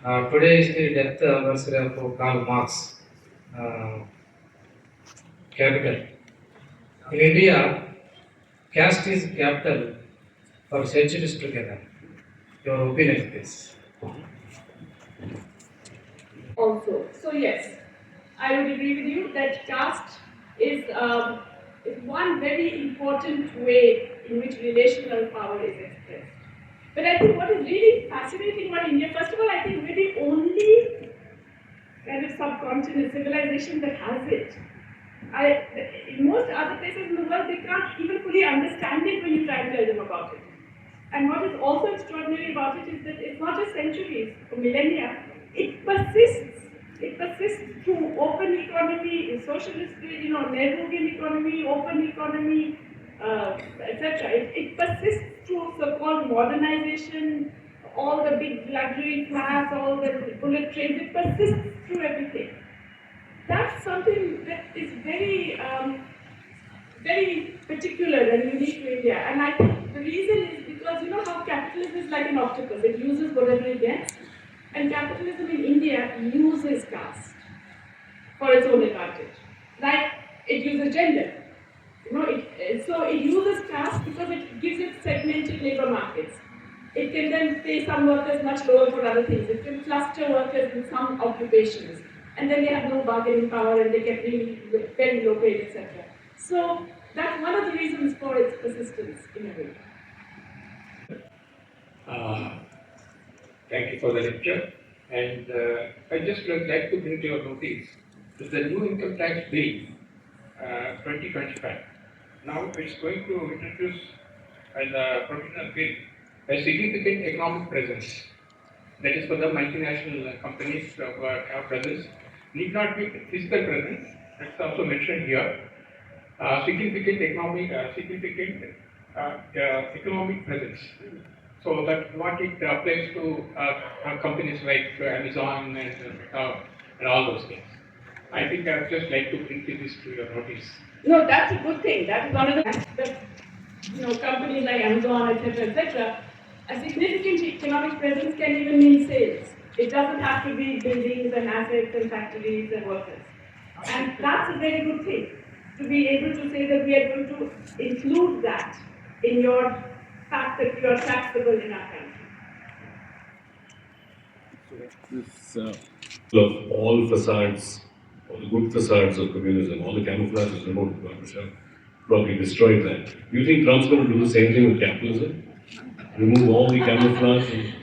Today is the death anniversary of Karl Marx. Uh, Capital. In India, caste is capital for centuries together. Your opinion, please. Also. So yes, I would agree with you that caste is one very important way in which relational power is expressed. But I think what is really fascinating about India, first of all, I think we're the only kind of subcontinent civilization that has it. In most other places in the world, they can't even fully understand it when you try and tell them about it. And what is also extraordinary about it is that it's not just centuries or millennia, it persists. It persists through open economy, socialist, Nehruvian economy, open economy, etc. It persists through so-called modernization, all the big luxury flats, all the bullet trains. It persists through everything. That's something that is very particular and unique to India. And I think the reason is because you know how capitalism is like an octopus, it uses whatever it gets. And capitalism in India uses caste for its own advantage. Like it uses gender. So it uses caste because it gives it segmented labor markets. It can then pay some workers much lower for other things. It can cluster workers in some occupations. And then they have no bargaining power and they get really very low paid, etc. So that's one of the reasons for its persistence in a way. Uh, Thank you for the lecture. And I just would like to bring to your notice that the new income tax bill 2025. Now it's going to introduce as a provisional bill a significant economic presence. That is for the multinational companies who have presence. Need not be physical presence. That's also mentioned here. Significant economic presence. So that what it applies to companies like Amazon and all those things. I think I would just like to bring this to your notice. No, that's a good thing. That is one of the companies like Amazon, etc., a significant economic presence can even mean sales. It doesn't have to be buildings and assets and factories and workers. And that's a very good thing, to be able to say that we are going to include that in your fact that you are taxable in our country. This of all facades, all the good facades of communism, all the camouflage is removed. Michelle probably destroyed that. Do you think Trump's going to do the same thing with capitalism? Remove all the camouflage and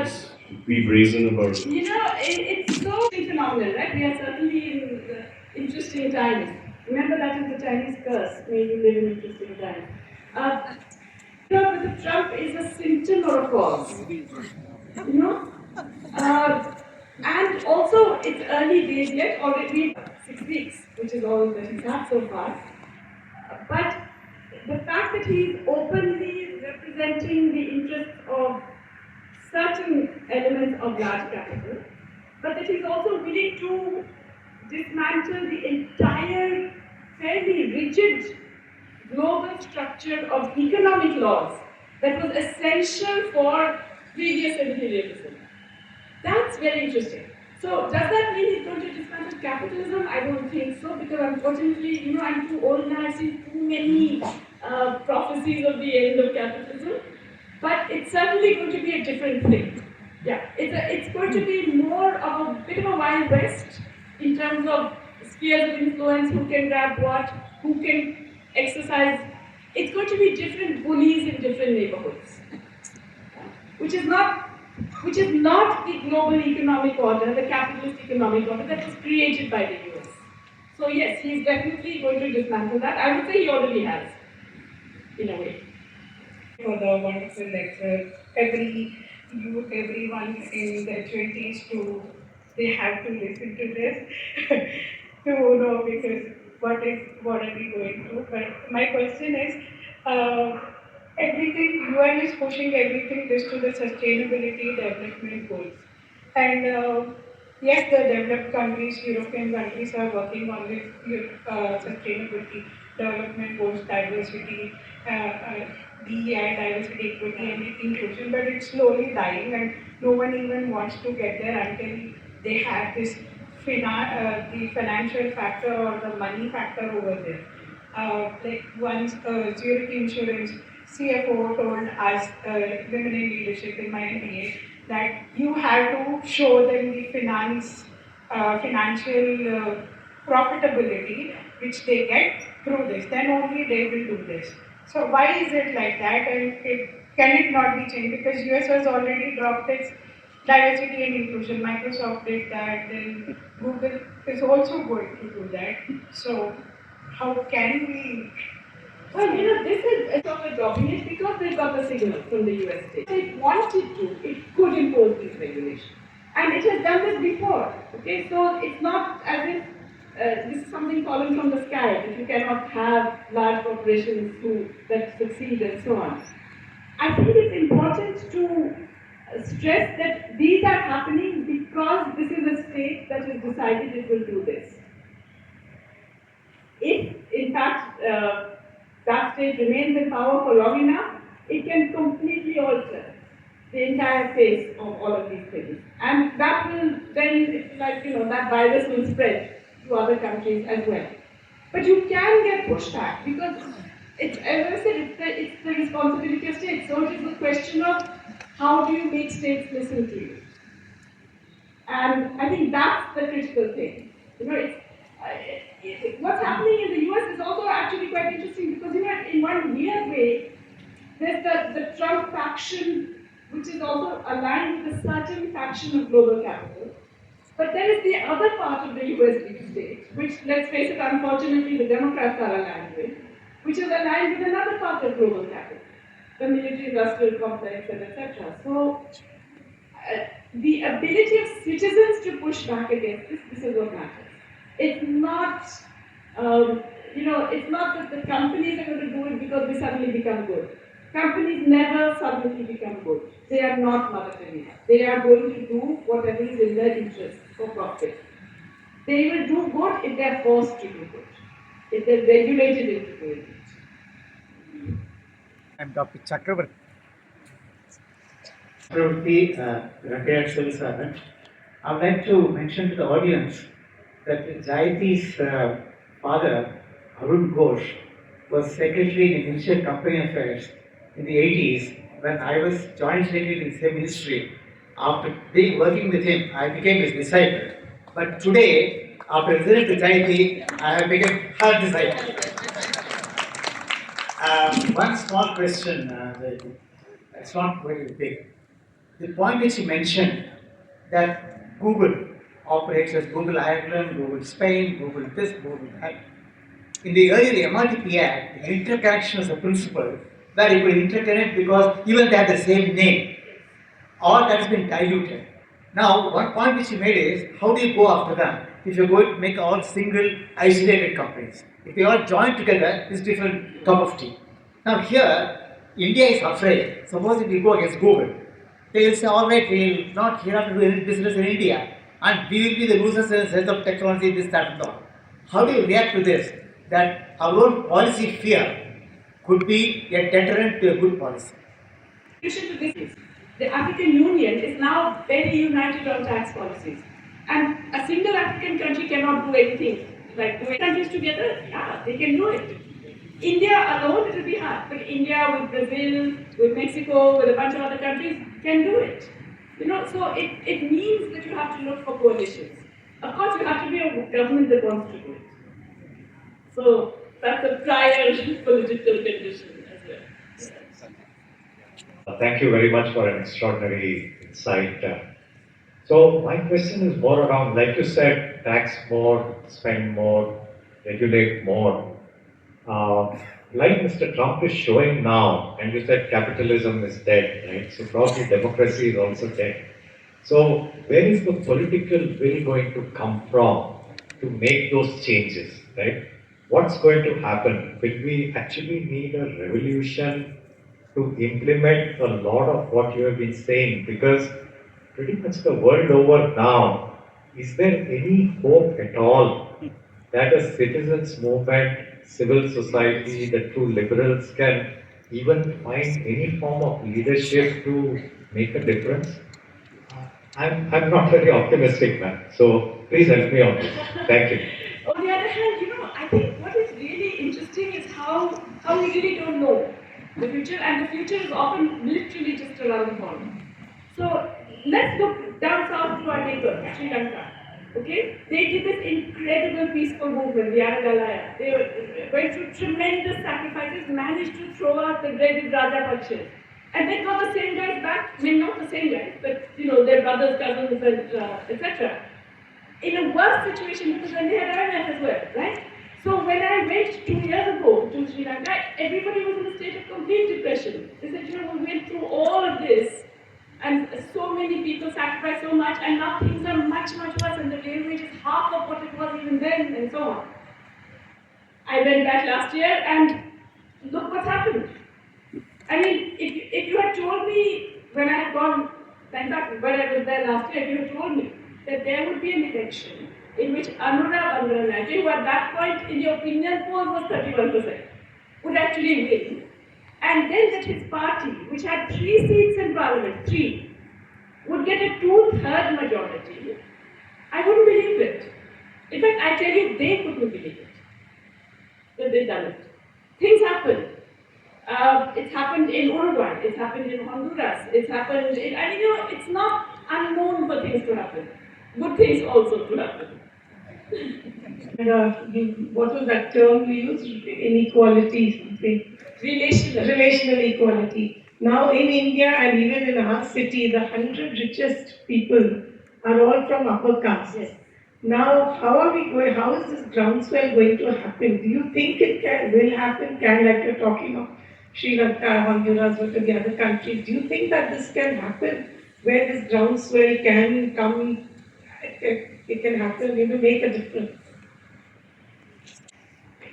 just be brazen about it? It's so phenomenal, right? We are certainly in interesting times. Remember that is the Chinese curse, may you live in interesting times. Whether Trump is a symptom or a cause. You know? And also, it's early days yet, already 6 weeks, which is all that he's had so far. But the fact that he's openly representing the interests of certain elements of large capital, but that he's also willing to dismantle the entire fairly rigid global structure of economic laws that was essential for previous imperialism. That's very interesting. So does that mean he's going to dismantle capitalism? I don't think so, because unfortunately, I'm too old now. I've seen too many prophecies of the end of capitalism. But it's certainly going to be a different thing. Yeah, it's going to be more of a bit of a Wild West in terms of spheres of influence, who can grab what, who can exercise. It's going to be different bullies in different neighborhoods, which is not the global economic order, the capitalist economic order that was created by the US. So yes, he's definitely going to dismantle that. I would say he already has, in a way. For the wonderful lecture. Everyone in their 20s they have to listen to this to know because what are we going through. But my question is, everything, UN is pushing everything this to the sustainability development goals. And yes, the developed countries, European countries are working on this sustainability. development, post diversity, DEI, diversity, equity, and inclusion, but it's slowly dying, and no one even wants to get there until they have this the financial factor or the money factor over there. Like once Zurich Insurance CFO told us, women in leadership in my MBA, that you have to show them the financial profitability which they get through this. Then only they will do this. So why is it like that? And can it not be changed? Because US has already dropped its diversity and inclusion. Microsoft did that. Then Google is also going to do that. So how can we? Well, this is sort of dominant because they got the signal from the US state. If it wanted to, it could impose these regulations. And it has done this before. Okay, so it's not as if this is something fallen from the sky, that you cannot have large corporations that succeed and so on. I think it's important to stress that these are happening because this is a state that has decided it will do this. If, in fact, that state remains in power for long enough, it can completely alter the entire face of all of these things. And that will then, it's like, that virus will spread to other countries as well. But you can get pushback because, as I said, it's the responsibility of states. So it is a question of how do you make states listen to you? And I think that's the critical thing. What's happening in the US is also actually quite interesting because, in one weird way, there's the Trump faction, which is also aligned with a certain faction of global capital. But there is the other part of the US deep state, which, let's face it, unfortunately, the Democrats are aligned with, which is aligned with another part of global capital, the military-industrial complex, and etc. So, the ability of citizens to push back against this is what matters. It's not, it's not that the companies are going to do it because they suddenly become good. Companies never suddenly become good. They are not Mother Teresa. They are going to do whatever is in their interest for profit. They will do good if they are forced to do good, if they are regulated into doing it. I'm Dr. Chakravarti. Retired civil servant. I would like to mention to the audience that Jayati's father, Arun Ghosh, was secretary in the Ministry of Company Affairs in the 80s when I was joint secretary in the same ministry. After working with him, I became his disciple. But today, after listening to Jayati, I have become her disciple. One small question, it's not very big. The point which you mentioned that Google operates as Google Ireland, Google Spain, Google this, Google that. In the earlier MRTP Act, the interconnection was a principle where you could interconnect because even they have the same name. All that has been diluted. Now, one point which you made is how do you go after them if you're going to make all single, isolated companies? If they all join together, it's different cup of tea. Now, here, India is afraid. Suppose if we go against Google, they will say, all right, we will not hereafter do any business in India, and we will be the losers in the sense of technology, this, that, and all. How do you react to this? That our own policy fear could be a deterrent to a good policy. The African Union is now very united on tax policies. And a single African country cannot do anything. Like doing countries together, yeah, they can do it. India alone, it will be hard. But India with Brazil, with Mexico, with a bunch of other countries can do it. So it means that you have to look for coalitions. Of course, you have to be a government that wants to do it. So that's a prior political condition as well. Thank you very much for an extraordinary insight. So my question is more around, like you said, tax more, spend more, regulate more. Like Mr. Trump is showing now, and you said capitalism is dead, right? So probably democracy is also dead. So where is the political will going to come from to make those changes, right? What's going to happen? Will we actually need a revolution to implement a lot of what you have been saying? Because pretty much the world over now, is there any hope at all that a citizens movement civil society, the true liberals can even find any form of leadership to make a difference? I'm not very optimistic, man. So please help me on this. Thank you. On the other hand, I think what is really interesting is how we really don't know the future, and the future is often literally just around the corner. So let's look down south to our neighbor, Sri Lanka. Okay, they did this incredible peaceful movement, the Aragalaya. They went through tremendous sacrifices, managed to throw out the dreaded Rajapakshas. And they got the same guys back, I mean not the same guys, but their brothers, cousins, and etc. In a worse situation because then they had IMF as well, right? So when I went 2 years ago to Sri Lanka, everybody was in a state of complete depression. They said, we went through all of this, and so many people sacrificed so much, and now things are much, much worse, and the real wage is half of what it was even then, and so on. I went back last year, and look what's happened. I mean, if you had told me when I had gone, when I was there last year, if you had told me that there would be an election in which Anurag Anurag, who at that point in the opinion poll was 31%, would actually win, and then that his party, which had 3 seats in parliament, 3, would get a 2/3 majority, I wouldn't believe it. In fact, I tell you, they couldn't believe it, that they'd done it. Things happen. It's happened in Uruguay, it's happened in Honduras, it's happened in, it's not unknown for things to happen. Good things also to happen. And what was that term we used? Inequality, something. Relational equality. Now in India and even in our city, the 100 richest people are all from upper caste. Yes. Now, how is this groundswell going to happen? Do you think will happen? Like you're talking of Sri Lanka, Honduras, what are the other countries? Do you think that this can happen? Where this groundswell can come, it can happen, make a difference?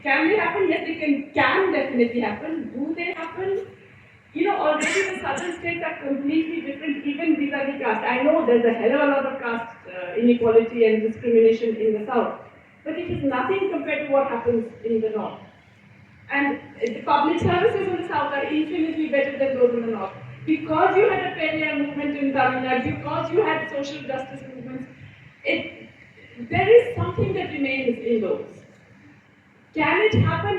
Can they happen? Yes, they can definitely happen. Do they happen? Already the southern states are completely different, even vis-a-vis caste. I know there's a hell of a lot of caste inequality and discrimination in the south, but it is nothing compared to what happens in the north. And the public services in the south are infinitely better than those in the north. Because you had a Periyar movement in Tamil Nadu, because you had social justice movements, there is something that remains in those. Can it happen?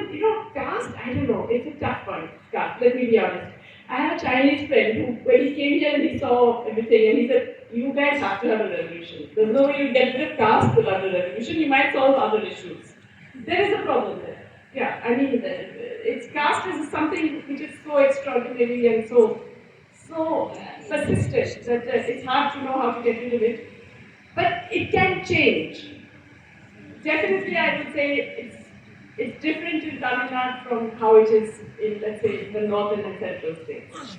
Caste, I don't know. It's a tough one, caste, let me be honest. I have a Chinese friend who, when he came here and he saw everything, and he said, you guys have to have a revolution. There's no way you get rid of caste without a revolution. You might solve other issues. There is a problem there. Yeah, I mean, its caste is something which is so extraordinary and so persistent that it's hard to know how to get rid of it. But it can change. Definitely, I would say it's different in Tamil Nadu from how it is in, let's say, the northern and central states.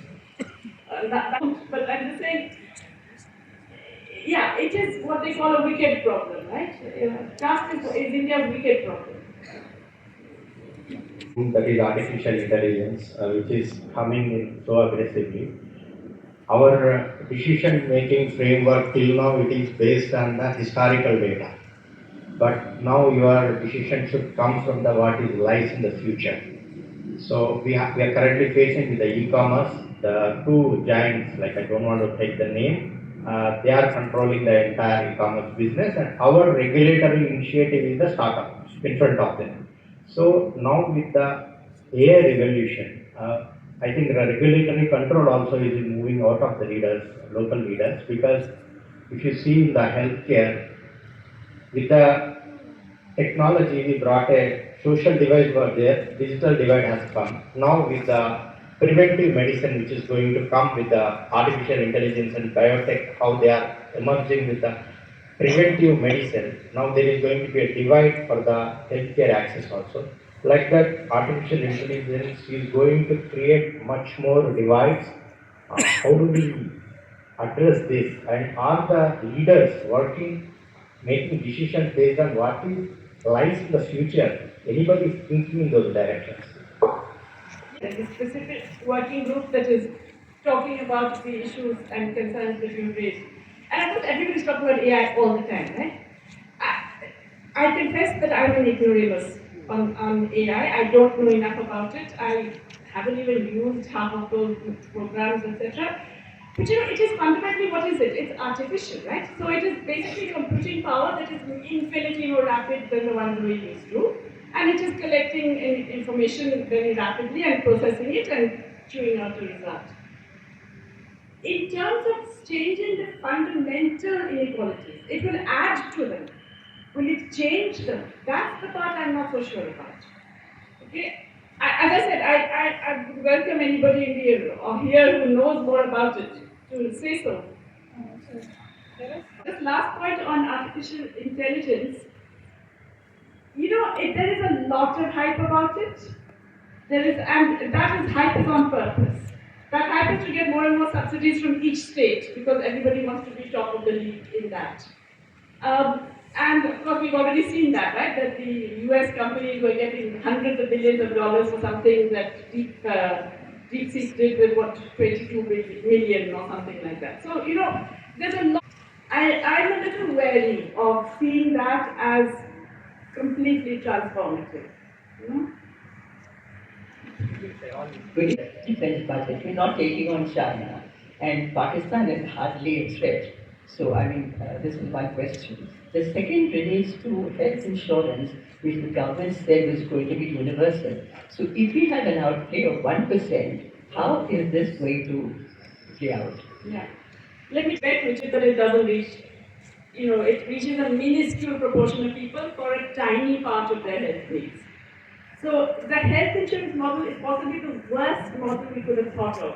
But I'm just saying, yeah, it is what they call a wicked problem, right? Caste is India's wicked problem. That is artificial intelligence, which is coming in so aggressively. Our decision-making framework till now, it is based on the historical data. But now your decision should come from what lies in the future. So we are currently facing with the e-commerce, the 2 giants, like I don't want to take the name, they are controlling the entire e-commerce business, and our regulatory initiative is the startup in front of them. So now with the AI revolution, I think the regulatory control also is moving out of the local leaders, because if you see in the healthcare, with the technology we brought a social divide was there, digital divide has come. Now with the preventive medicine which is going to come with the artificial intelligence and biotech, how they are emerging with the preventive medicine, now there is going to be a divide for the healthcare access also. Like that, artificial intelligence is going to create much more divides. How do we address this? And are the leaders working, making decisions based on what lies in the future? Anybody thinking in those directions? There's a specific working group that is talking about the issues and concerns that you raised. And of course, everybody's talking about AI all the time, right? I confess that I'm an ignoramus. on AI. I don't know enough about it. I haven't even used half of those programs, etc. But it is fundamentally, what is it? It's artificial, right? So it is basically computing power that is infinitely more rapid than the one we're used to. And it is collecting information very rapidly and processing it and chewing out the result. In terms of changing the fundamental inequalities, it will add to them. Will it change them? That's the part I'm not so sure about. Okay? As I said, I would welcome anybody in here who knows more about it to say so. This last point on artificial intelligence, there is a lot of hype about it. And that is hype is on purpose. That hype is to get more and more subsidies from each state because everybody wants to be top of the league in that. And of course, we've already seen that, right? That the US companies were getting hundreds of billions of dollars for something that DeepSeek did with 22 million or something like that. So, there's a lot. I'm a little wary of seeing that as completely transformative. Defense budget. We're not taking on China, and Pakistan is hardly a threat. So, this is my question. The second relates to health insurance, which the government said was going to be universal. So, if we have an outlay of 1%, how is this going to play out? Yeah. Let me bet which is that it doesn't reach, it reaches a minuscule proportion of people for a tiny part of their health needs. So the health insurance model is possibly the worst model we could have thought of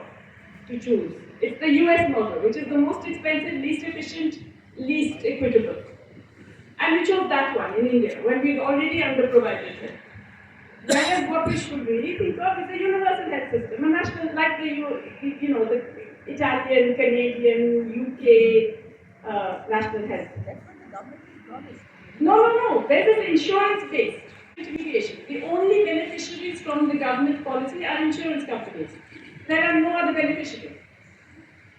to choose. It's the US model, which is the most expensive, least efficient, least equitable. And we chose that one in India, when we've already underprovided health. Whereas what we should really think of is a universal health system, a national, like the Italian, Canadian, UK national health system. No. This is insurance-based intermediation. The only beneficiaries from the government policy are insurance companies. There are no other beneficiaries.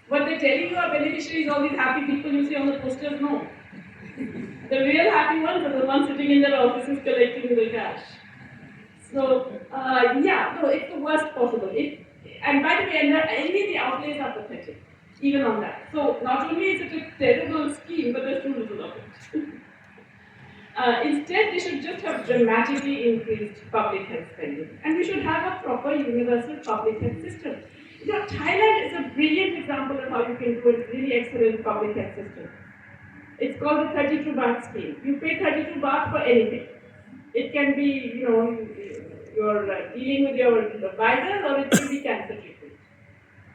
What they're telling you are beneficiaries, all these happy people you see on the posters, no. The real happy ones are the ones sitting in their offices collecting the cash. So, it's the worst possible. And by the way, any of the outlays are pathetic, even on that. So, not only is it a terrible scheme, but there's too little of it. Instead, they should just have dramatically increased public health spending. And we should have a proper universal public health system. Thailand is a brilliant example of how you can do a really excellent public health system. It's called the 32 baht scheme. You pay 32 baht for anything. It can be, you're dealing with your advisor, or it can be cancer treatment.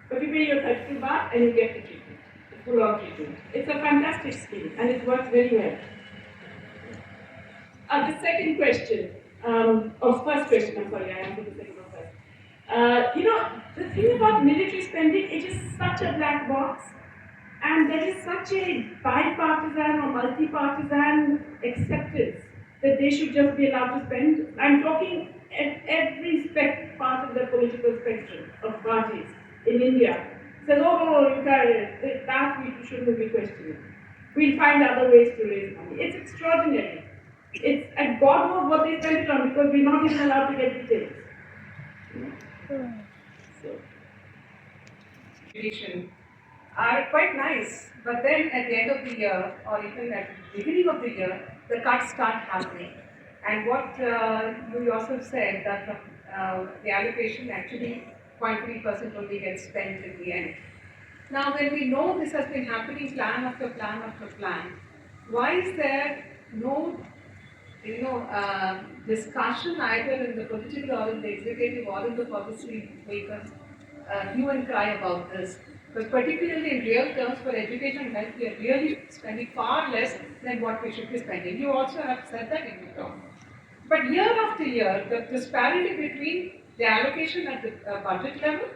But you pay your 32 baht and you get the treatment, the full-on treatment. It's a fantastic scheme and it works very well. The second question, first question, I'm sorry, I answered the second one first. The thing about military spending, it is such a black box, and there is such a bipartisan or multi-partisan acceptance that they should just be allowed to spend. I'm talking at every part of the political spectrum of parties in India. Says, you can't, that we shouldn't be questioning. We'll find other ways to raise money. It's extraordinary. And God knows what they spend it on, because we're not even allowed to get details. Are quite nice, but then at the end of the year, or even at the beginning of the year, the cuts start happening. And what you yourself said, that the allocation actually 0.3% only gets spent in the end. Now, when we know this has been happening plan after plan after plan, why is there no discussion either in the political or in the executive or in the policy makers hue and cry about this? Because particularly in real terms for education and health, we are really spending far less than what we should be spending. You also have said that in your talk. But year after year, the disparity between the allocation at the budget level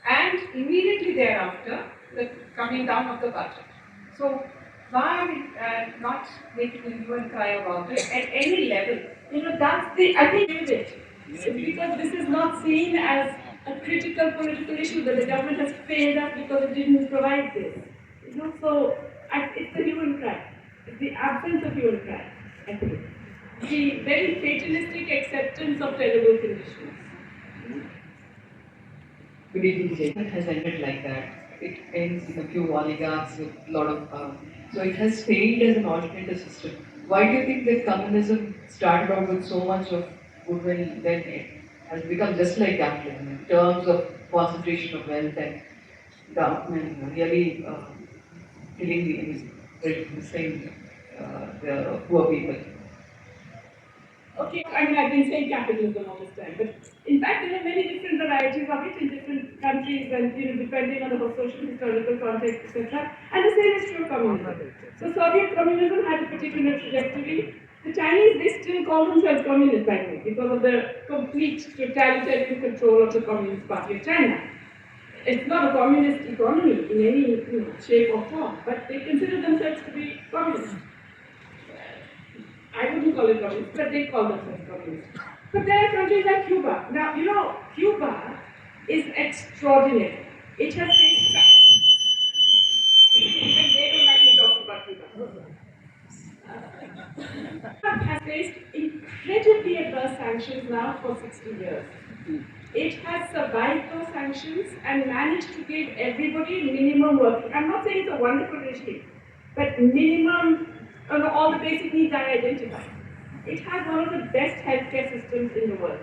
and immediately thereafter, the coming down of the budget. So why are we not making a hue and cry about it at any level? I think with it. Because this is not seen as a critical political issue that the government has failed us because it didn't provide this. So it's the hue and cry. It's the absence of hue and cry, I think. the very fatalistic acceptance of terrible conditions. Good evening, Vijay. It has ended like that. It ends with a few oligarchs with a lot of power. So it has failed as an alternative system. Why do you think that communism started off with so much of goodwill, then it has become just like capitalism in terms of concentration of wealth and government really killing the same the poor people? Okay, I mean, I've been saying capitalism all this time, but in fact, there are many different varieties of it in different countries, and depending on the social historical context, etc. And the same is true of communism. So Soviet communism had a particular trajectory. The Chinese, they still call themselves communist, by the way, because of the complete totalitarian control of the Communist Party of China. It's not a communist economy in any shape or form, but they consider themselves to be communist. I wouldn't call it communist, but they call themselves communist. But there are countries like Cuba. Now, Cuba is extraordinary. It has faced... They don't like me talking about Cuba. Has faced incredibly adverse sanctions now for 60 years. It has survived those sanctions and managed to give everybody minimum work. I'm not saying it's a wonderful regime, but minimum, all the basic needs are identified. It has one of the best healthcare systems in the world.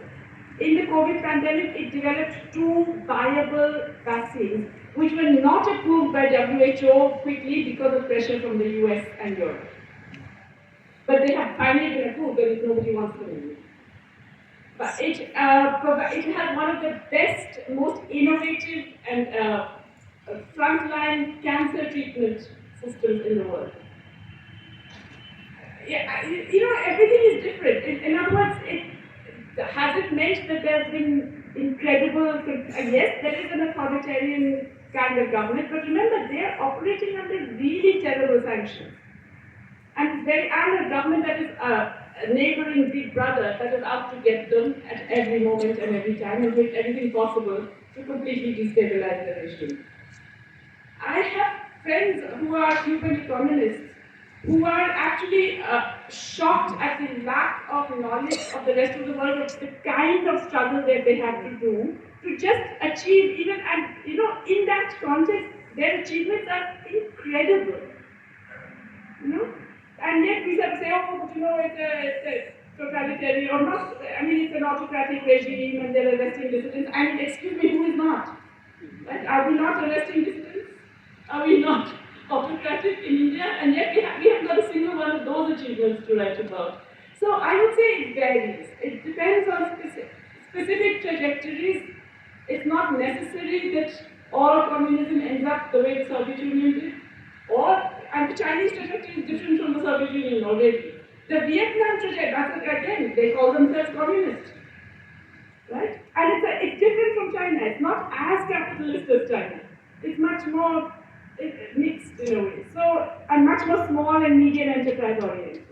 In the COVID pandemic, it developed 2 viable vaccines, which were not approved by WHO quickly because of pressure from the US and Europe. But they have finally been approved, but nobody wants them anymore. But it has one of the best, most innovative and frontline cancer treatment systems in the world. Yeah, everything is different. In other words, has it meant that there's been incredible, yes, there is an authoritarian kind of government, but remember, they're operating under really terrible sanctions. And a government that is a neighboring big brother that is out to get them at every moment and every time and doing everything possible to completely destabilize the regime. I have friends who are Cuban economists who are actually shocked at the lack of knowledge of the rest of the world, of the kind of struggle that they have to do to just achieve even, and in that context, their achievements are incredible. And yet we say, oh, but it's a totalitarian, or not, it's an autocratic regime and they're arresting dissidents. I mean, excuse me, who is not? Right? Are we not arresting dissidents? Are we not autocratic in India? And yet we haven't got a single one of those achievements to write about. So I would say it varies. It depends on specific trajectories. It's not necessary that all communism ends up the way the Soviet Union did. And the Chinese trajectory is different from the Soviet Union already. The Vietnam trajectory, again, they call themselves communist. Right? And it's different from China. It's not as capitalist as China. It's much more mixed in a way. So, and much more small and medium enterprise oriented.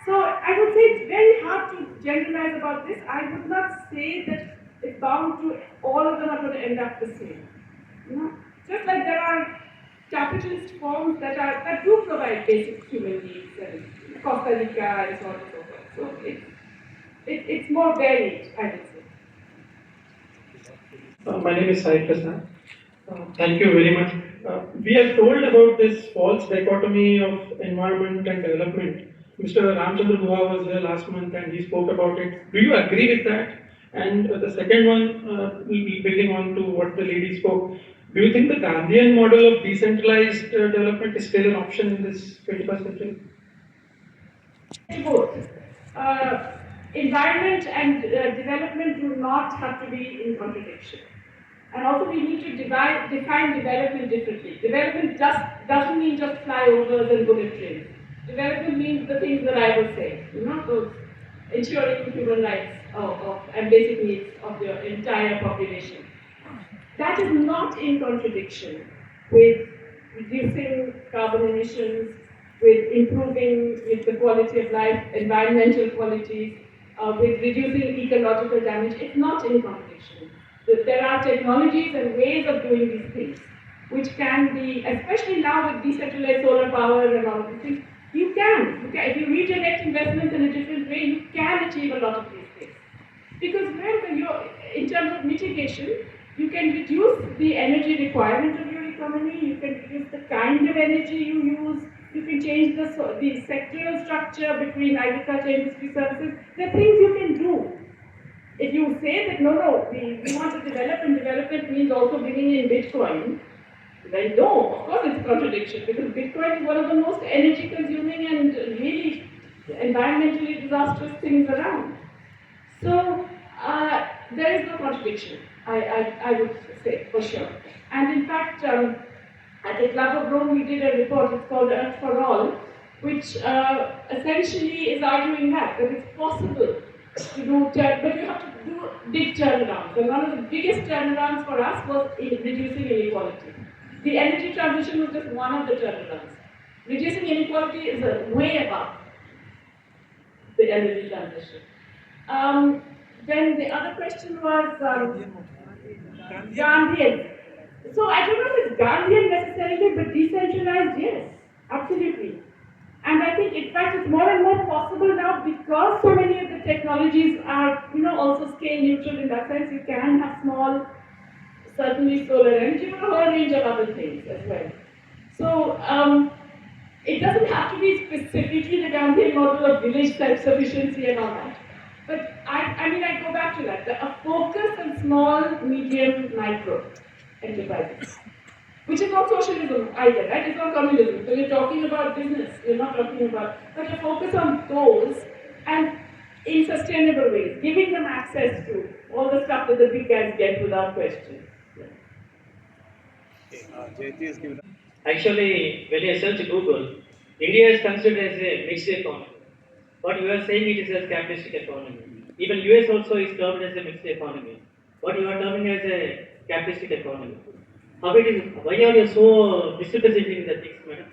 So, I would say it's very hard to generalize about this. I would not say that it's bound to, all of them are going to end up the same. Just like there are capitalist forms that do provide basic human needs, and Costa Rica and so on and so forth. So it's more varied, I would say. My name is Sai Prasad. Thank you very much. We are told about this false dichotomy of environment and development. Mr. Ramchandra Guha was here last month and he spoke about it. Do you agree with that? And the second one, building on to what the lady spoke, do you think the Gandhian model of decentralized development is still an option in this 21st century? Both. Environment and development do not have to be in contradiction. And also we need to define development differently. Development doesn't mean just flyovers and bullet trains. Development means the things that I was saying, those ensuring human rights and basic needs of the entire population. That is not in contradiction with reducing carbon emissions, with improving the quality of life, environmental qualities, with reducing ecological damage. It's not in contradiction. There are technologies and ways of doing these things, which can be, especially now with decentralized solar power and all these things, You can. If you redirect investments in a different way, you can achieve a lot of these things. Because remember, in terms of mitigation, you can reduce the energy requirement of your economy, you can reduce the kind of energy you use, you can change the sectoral structure between agriculture, industry, services. There are things you can do. If you say that no, we want to develop and development means also bringing in Bitcoin, then no, of course it's a contradiction because Bitcoin is one of the most energy consuming and really environmentally disastrous things around. So there is no contradiction, I would say, for sure. And in fact, at the Club of Rome we did a report, it's called Earth for All, which essentially is arguing that it's possible to do, but you have to do big turnarounds. And one of the biggest turnarounds for us was in reducing inequality. The energy transition was just one of the turnarounds. Reducing inequality is way above the energy transition. Then the other question was Gandhian. So I don't know if it's Gandhian necessarily, but decentralized, yes, absolutely. And I think, in fact, it's more and more possible now because so many of the technologies are, also scale neutral in that sense. You can have small, certainly solar energy, but a whole range of other things as well. So it doesn't have to be specifically the Gandhian model of village self-sufficiency and all that. But I go back to that. A focus on small, medium, micro enterprises. Which is not socialism either, right? It's not communism. So you're talking about business, you're not talking about, but a focus on those and in sustainable ways, giving them access to all the stuff that the big guys get without question. Actually, when you search Google, India is considered as a mixed economy. What you are saying, it is a capitalistic economy. Even US also is termed as a mixed economy. What you are terming as a capitalistic economy. How it is? Why are you so misrepresenting the things, madam?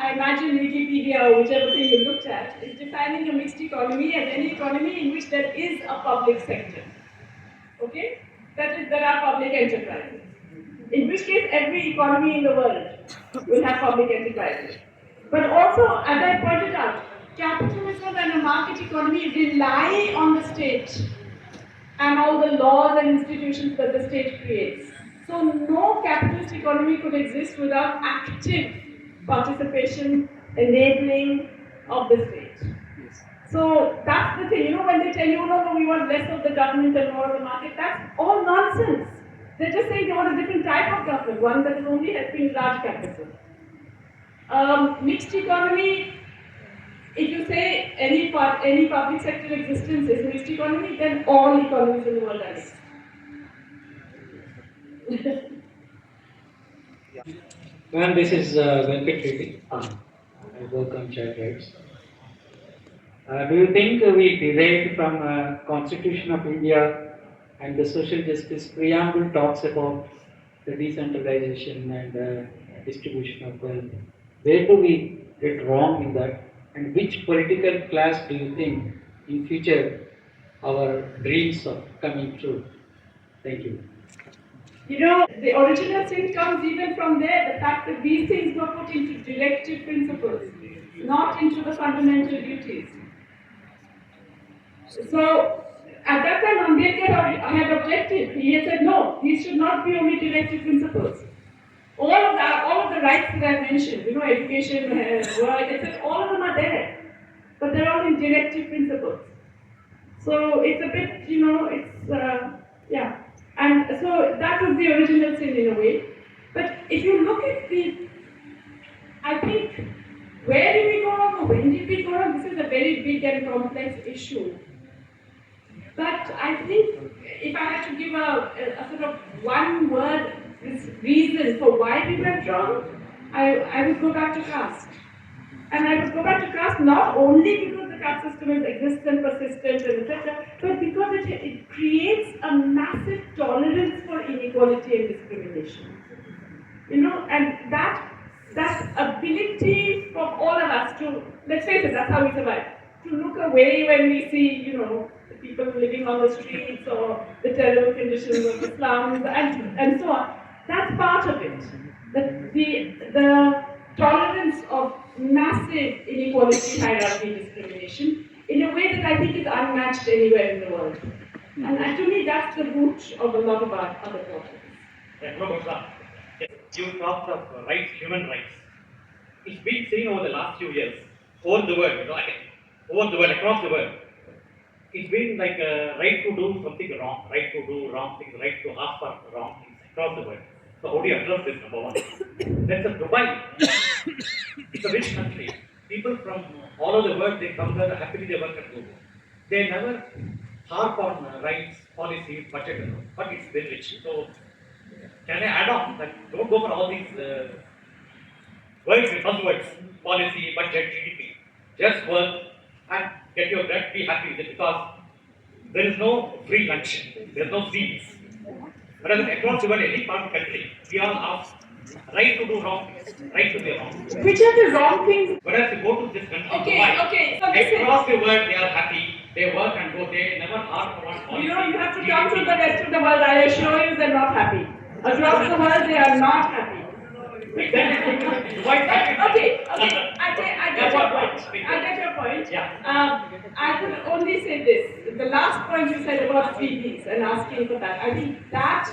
I imagine Wikipedia or whichever thing you looked at is defining a mixed economy as any economy in which there is a public sector. Okay? That is, there are public enterprises. In which case, every economy in the world will have public enterprises. But also, as I pointed out, capitalism and a market economy rely on the state and all the laws and institutions that the state creates. So no capitalist economy could exist without active participation, enabling of the state. So that's the thing, when they tell you, no, we want less of the government and more of the market, that's all nonsense. They're just saying they want a different type of government, one that is only helping large capital. Mixed economy, if you say any public sector existence is mixed economy, then all economies in the world are mixed. Ma'am, this is Venkat Reddy. I work on child rights. Do you think we derived from Constitution of India and the social justice preamble talks about the decentralization and distribution of wealth? Where do we get wrong in that? And which political class do you think in future our dreams of coming true? Thank you. The original sin comes even from there, the fact that these things were put into directive principles, not into the fundamental duties. So, at that time, Ambedkar had objected. He had said, no, these should not be only directive principles. All of the rights that I mentioned, education, work, etc., all of them are there. But they're all in directive principles. So it's a bit, yeah. And so that was the original sin in a way. But if you look at I think, where did we go wrong or when did we go wrong? This is a very big and complex issue. But I think if I had to give a sort of one word reason for why we went wrong, I would go back to caste. And I would go back to caste not only because the caste system is existent, persistent, and etc., but because it creates a massive tolerance for inequality and discrimination. And that ability for all of us to, let's face it, that's how we survive, to look away when we see, the people living on the streets or the terrible conditions of the slums and so on. That's part of it. the tolerance of massive inequality, hierarchy, discrimination in a way that I think is unmatched anywhere in the world. And to me, that's the root of a lot of our other problems. You talked of rights, human rights. It's been seen over the last few years, over the world, over the world, across the world. It's been like a right to do something wrong, right to do wrong things, right to ask for wrong things across the world. So how do you address this, number one? That's a Dubai. It's a rich country. People from all over the world, they come there, happily they work at Google. They never harp on rights, policies, budget, but it's very rich. So can I add on that don't go for all these words, buzzwords, policy, budget, GDP. Just work and get your bread, be happy with it because there is no free lunch, there is no free meals. Whereas across the world, any part of the country, we all have right to do wrong things, right to be wrong. Which are the wrong things? Whereas you go to this country, Okay. So across the world, they are happy, they work and go, they never harp on policy. you have to come to the rest of the world. I assure you, they're not happy. Across the world, they are not happy. Okay. I get your point. I get your point. Yeah. I could only say this. The last point you said about freebies and asking for that. I think that,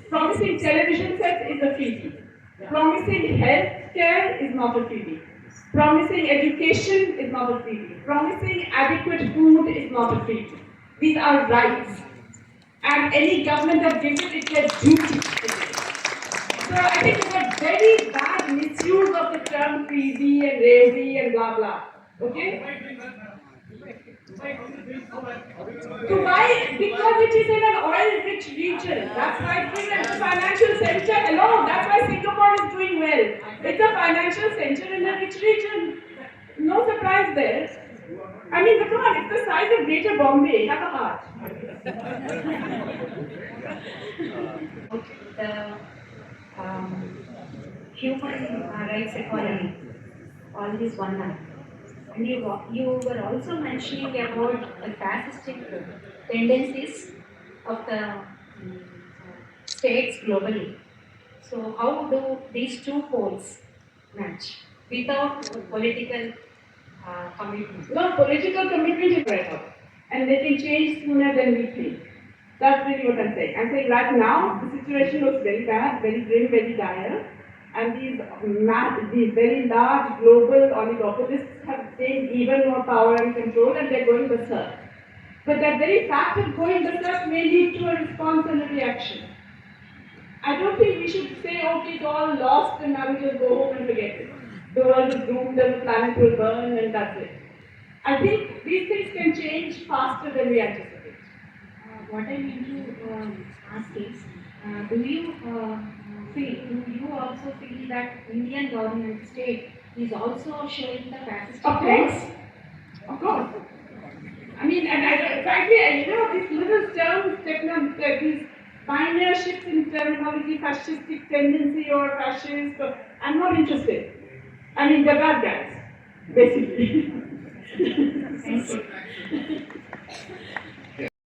promising television sets is a freebie. Promising health care is not a freebie. Promising education is not a freebie. Promising adequate food is not a freebie. These are rights. And any government that gives it, it's their duty. So I think it's a very bad misuse of the term freebie and raisey and blah blah. Okay? Dubai, because it is in an oil-rich region. That's why it's in a financial center. Hello, that's why Singapore is doing well. It's a financial center in a rich region. No surprise there. I mean, come on, it's the size of Greater Bombay. Have a heart. The human rights economy, all this one line. And you were also mentioning about the fascistic tendencies of the states globally. So how do these two poles match without political commitment? No, political commitment is right up. And they can change sooner than we think. That's really what I'm saying. I'm saying right now, the situation looks very bad, very grim, very dire. And these very large global oligopolists have gained even more power and control, and they're going berserk. But that very fact of going berserk may lead to a response and a reaction. I don't think we should say, okay, it's all lost and now we just go home and forget it. The world is doomed and the planet will burn and that's it. I think these things can change faster than we anticipate. What I mean to ask is, do you also feel that Indian government state is also showing the fascist? Of course. I mean, and frankly, these little terms, these binary shifts in terminology, fascistic tendency or fascist, I'm not interested. I mean, they're bad guys, basically.